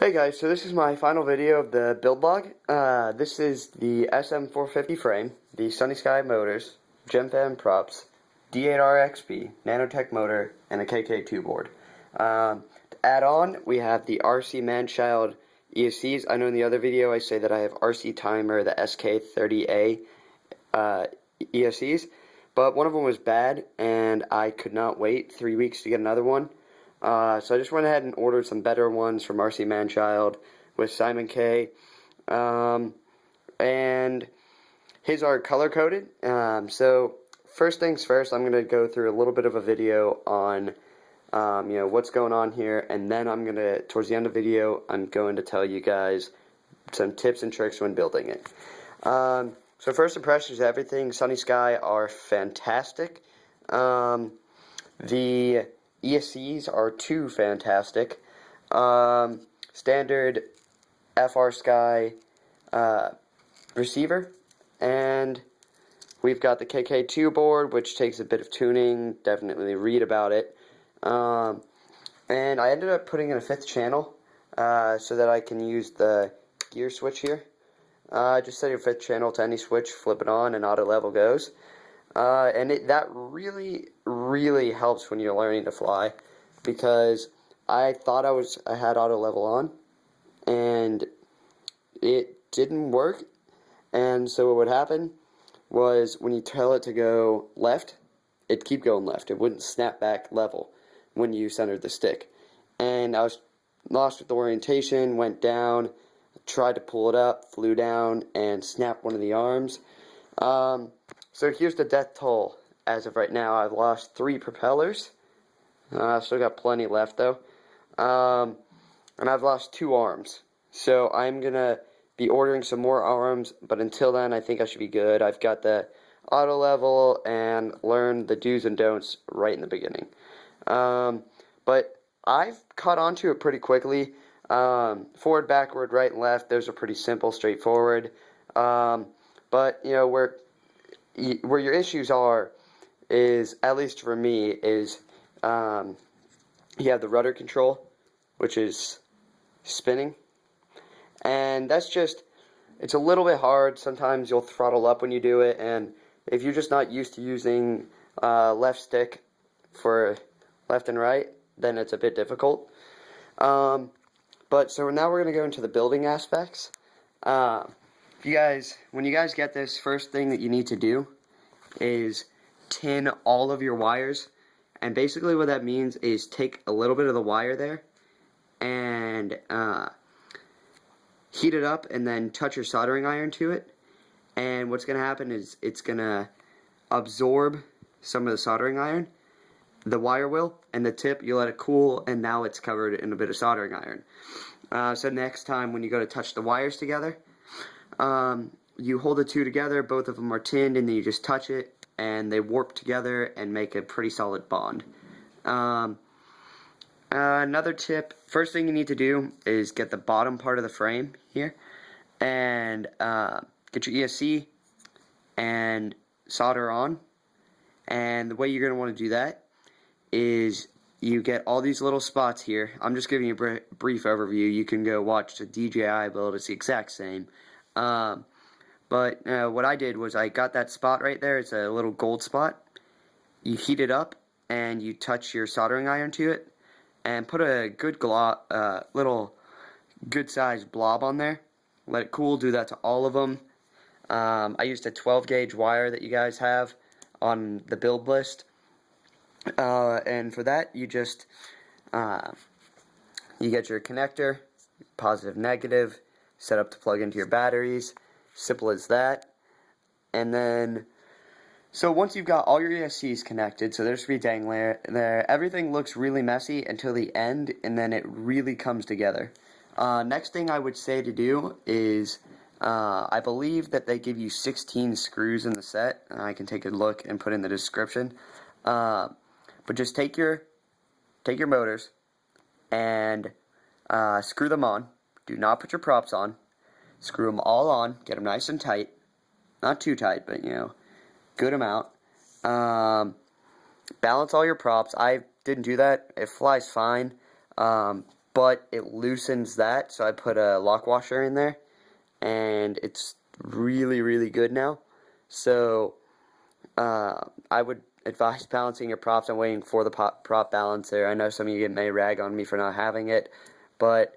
Hey guys, so this is my final video of the build log. This is the SM450 frame, the Sunny Sky motors, GemFan props, D8RXP, Nanotech motor, and a KK2 board. To add on, we have the RC Manchild ESCs. I know in the other video I say that I have RC Timer, the SK30A ESCs, but one of them was bad, and I could not wait 3 weeks to get another one. So I just went ahead and ordered some better ones from RC Manchild with Simon K. And his are color coded. So first things first, I'm going to go through a little bit of a video on what's going on here, and then I'm going to, towards the end of the video, I'm going to tell you guys some tips and tricks when building it. So first impressions, everything Sunny Sky are fantastic. The ESCs are too fantastic. Standard FR Sky receiver, and we've got the KK2 board, which takes a bit of tuning. Definitely read about it. And I ended up putting in a 5th channel so that I can use the gear switch here. Just set your 5th channel to any switch, flip it on, and auto level goes. And that really helps when you're learning to fly, because I thought I had auto level on, and it didn't work. And so what would happen was, when you tell it to go left, it'd keep going left. It wouldn't snap back level when you centered the stick. And I was lost with the orientation, went down, tried to pull it up, flew down, and snapped one of the arms. So here's the death toll. As of right now, I've lost 3 propellers. I've still got plenty left though. And I've lost 2 arms. So I'm going to be ordering some more arms, but until then I think I should be good. I've got the auto level and learned the do's and don'ts right in the beginning. But I've caught on to it pretty quickly. Forward, backward, right, and left, those are pretty simple, straightforward. But, you know, where your issues are is, at least for me, is you have the rudder control, which is spinning. And that's just, it's a little bit hard. Sometimes you'll throttle up when you do it, and if you're just not used to using left stick for left and right, then it's a bit difficult. But so now we're going to go into the building aspects. When you guys get this, first thing that you need to do is tin all of your wires. And basically what that means is take a little bit of the wire there and heat it up, and then touch your soldering iron to it. And what's going to happen is it's going to absorb some of the soldering iron. The wire will, and the tip, you let it cool, and now it's covered in a bit of soldering iron. So next time when you go to touch the wires together, you hold the two together, both of them are tinned, and then you just touch it, and they warp together and make a pretty solid bond. Another tip, first thing you need to do is get the bottom part of the frame here, and get your ESC and solder on. And the way you're going to want to do that is you get all these little spots here. I'm just giving you a brief overview. You can go watch the DJI build. It's the exact same. But what I did was I got that spot right there. It's a little gold spot. You heat it up, and you touch your soldering iron to it, and put a good little good-sized blob on there. Let it cool. Do that to all of them. I used a 12-gauge wire that you guys have on the build list. And for that, you just you get your connector, positive, negative, set up to plug into your batteries. Simple as that. And then, so once you've got all your ESCs connected, so there's 3 dangling there, everything looks really messy until the end, and then it really comes together. Next thing I would say to do is, I believe that they give you 16 screws in the set. I can take a look and put in the description. But just take your motors and screw them on. Do not put your props on. Screw them all on. Get them nice and tight. Not too tight, but, you know, good amount. Balance all your props. I didn't do that. It flies fine. but it loosens that, so I put a lock washer in there, and it's really, really good now. So I would advise balancing your props. I'm waiting for the prop balancer. I know some of you may rag on me for not having it, but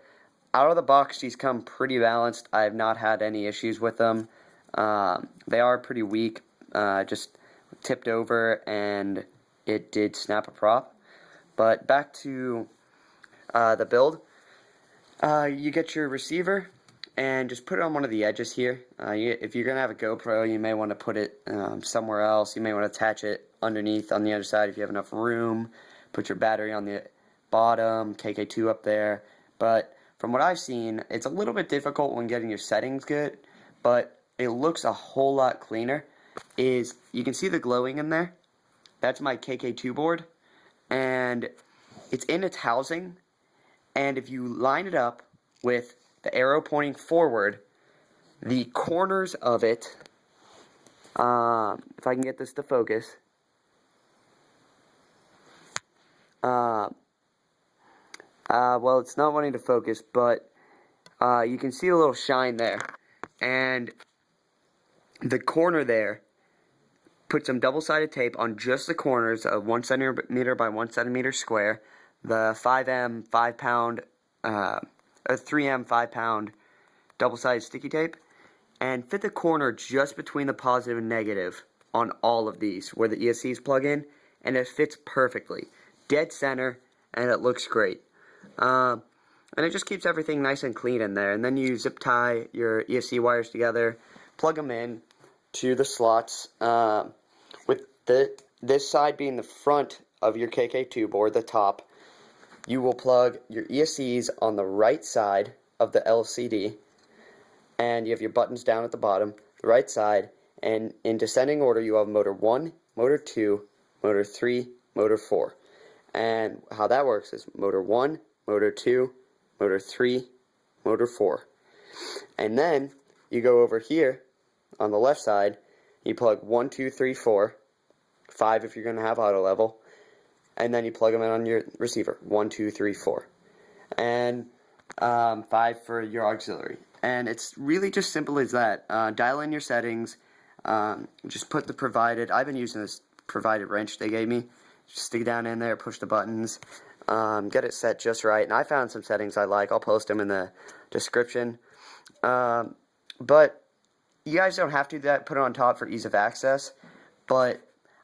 out of the box, these come pretty balanced. I have not had any issues with them. They are pretty weak, just tipped over, and it did snap a prop. But back to the build. You get your receiver and just put it on one of the edges here. If you're going to have a GoPro, you may want to put it somewhere else. You may want to attach it underneath on the other side if you have enough room. Put your battery on the bottom, KK2 up there. But from what I've seen, it's a little bit difficult when getting your settings good, but it looks a whole lot cleaner. You can see the glowing in there. That's my KK2 board, and it's in its housing. And if you line it up with the arrow pointing forward, the corners of it, if I can get this to focus, well, it's not wanting to focus, but you can see a little shine there. And the corner there, put some double-sided tape on just the corners of 1 centimeter by 1 centimeter square, the 5M 5-pound, 3M 5-pound double-sided sticky tape, and fit the corner just between the positive and negative on all of these where the ESCs plug in, and it fits perfectly. Dead center, and it looks great. And it just keeps everything nice and clean in there. And then you zip tie your ESC wires together, plug them in to the slots, with this side being the front of your KK2 board, the top. You will plug your ESCs on the right side of the LCD, and you have your buttons down at the bottom, the right side, and in descending order you have motor 1, motor 2, motor 3, motor 4. And how that works is motor 1, motor 2, motor 3, motor 4. And then you go over here on the left side, you plug 1, 2, 3, 4, 5 if you're going to have auto level, and then you plug them in on your receiver, 1, 2, 3, 4, and 5 for your auxiliary. And it's really just simple as that. Dial in your settings, just put the provided, I've been using this provided wrench they gave me, just stick it down in there, push the buttons, get it set just right, and I found some settings I like. I'll post them in the description. But you guys don't have to do that, put it on top for ease of access, but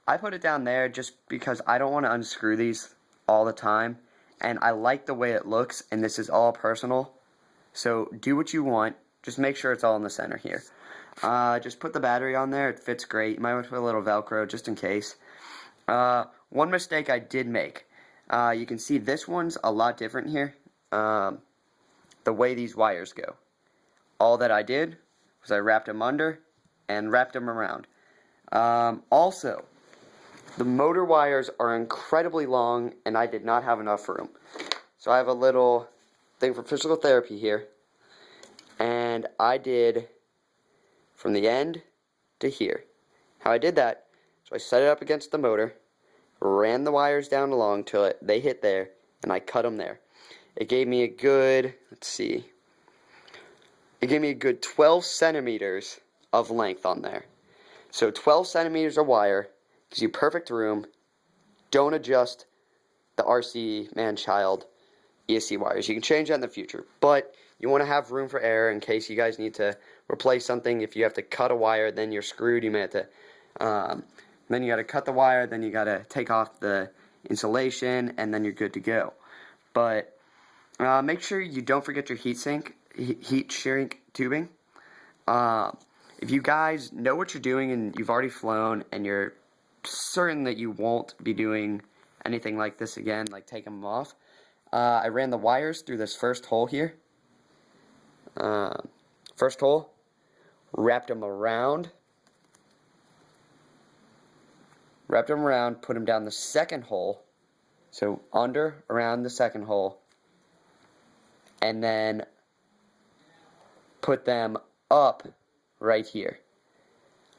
I put it down there just because I don't want to unscrew these all the time, and I like the way it looks, and this is all personal, so do what you want, just make sure it's all in the center here. Just put the battery on there, it fits great. You might want to put a little Velcro just in case. One mistake I did make, you can see this one's a lot different here, the way these wires go. All that I did was I wrapped them under and wrapped them around. Also, the motor wires are incredibly long, and I did not have enough room. So I have a little thing for physical therapy here, and I did from the end to here. How I did that, so I set it up against the motor, ran the wires down along till they hit there, and I cut them there. It gave me a good, it gave me a good 12 centimeters of length on there. So 12 centimeters of wire gives you perfect room. Don't adjust the RC man-child ESC wires. You can change that in the future, but you want to have room for error in case you guys need to replace something. If you have to cut a wire, then you're screwed. You may have to, then you got to cut the wire, then you got to take off the insulation, and then you're good to go. But make sure you don't forget your heat shrink tubing. If you guys know what you're doing and you've already flown and you're certain that you won't be doing anything like this again, like taking them off, I ran the wires through this first hole here. First hole, wrapped them around, put them down the second hole, so around the second hole, and then put them up right here,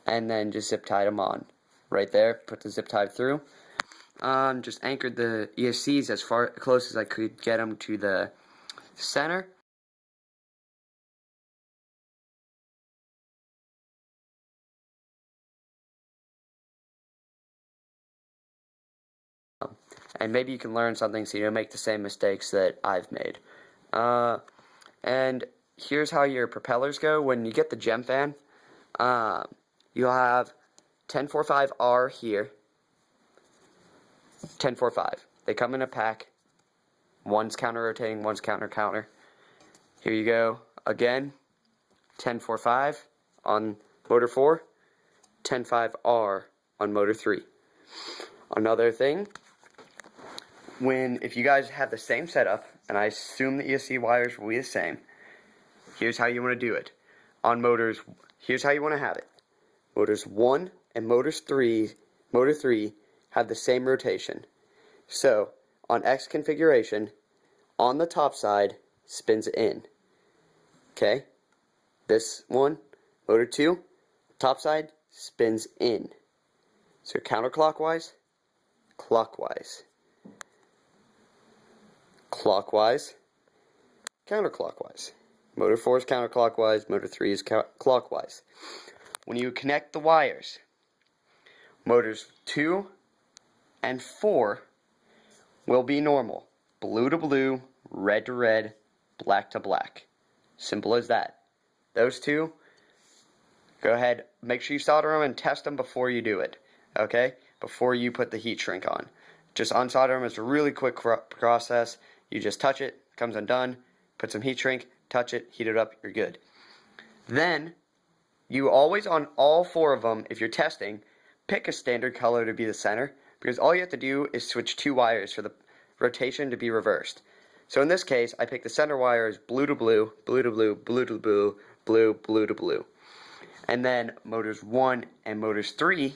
and then just zip tied them on right there. Put the zip tie through. Just anchored the ESCs as close as I could get them to the center. And maybe you can learn something so you don't make the same mistakes that I've made. And here's how your propellers go. When you get the gem fan, you'll have 1045R here, 1045. They come in a pack. One's counter-rotating, one's counter-counter. Here you go. Again, 1045 on motor 4, 105R on motor 3. Another thing, if you guys have the same setup, and I assume the ESC wires will be the same, here's how you want to do it. On motors, here's how you want to have it. Motors 1 and motor 3 have the same rotation. So, on X configuration, on the top side, spins in. Okay? This one, motor 2, top side, spins in. So counterclockwise, clockwise. Clockwise, counterclockwise. Motor 4 is counterclockwise, motor 3 is clockwise. When you connect the wires, motors 2 and 4 will be normal. Blue to blue, red to red, black to black. Simple as that. Those two, go ahead, make sure you solder them and test them before you do it. Okay? Before you put the heat shrink on. Just unsolder them. It's a really quick process. You just touch it, comes undone, put some heat shrink, touch it, heat it up, you're good. Then, you always, on all 4 of them, if you're testing, pick a standard color to be the center, because all you have to do is switch 2 wires for the rotation to be reversed. So in this case, I picked the center wire as blue to blue, blue to blue, blue to blue, blue, blue to blue. And then motors 1 and motors 3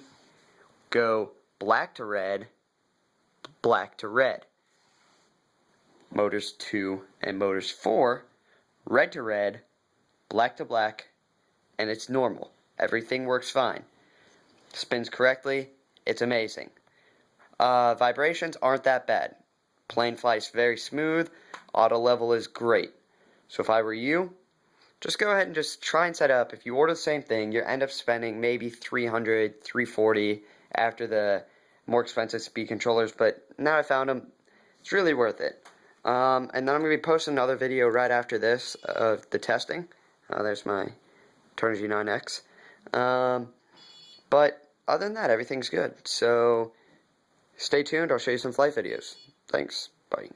go black to red, black to red. Motors 2 and motors 4, red to red, black to black, and it's normal. Everything works fine. Spins correctly, it's amazing. Vibrations aren't that bad. Plane flies very smooth, auto level is great. So if I were you, just go ahead and just try and set up. If you order the same thing, you'll end up spending maybe $300, $340 after the more expensive speed controllers, but now I found them, it's really worth it. And then I'm going to be posting another video right after this of the testing. There's my Turnigy 9X. But other than that, everything's good. So stay tuned. I'll show you some flight videos. Thanks. Bye.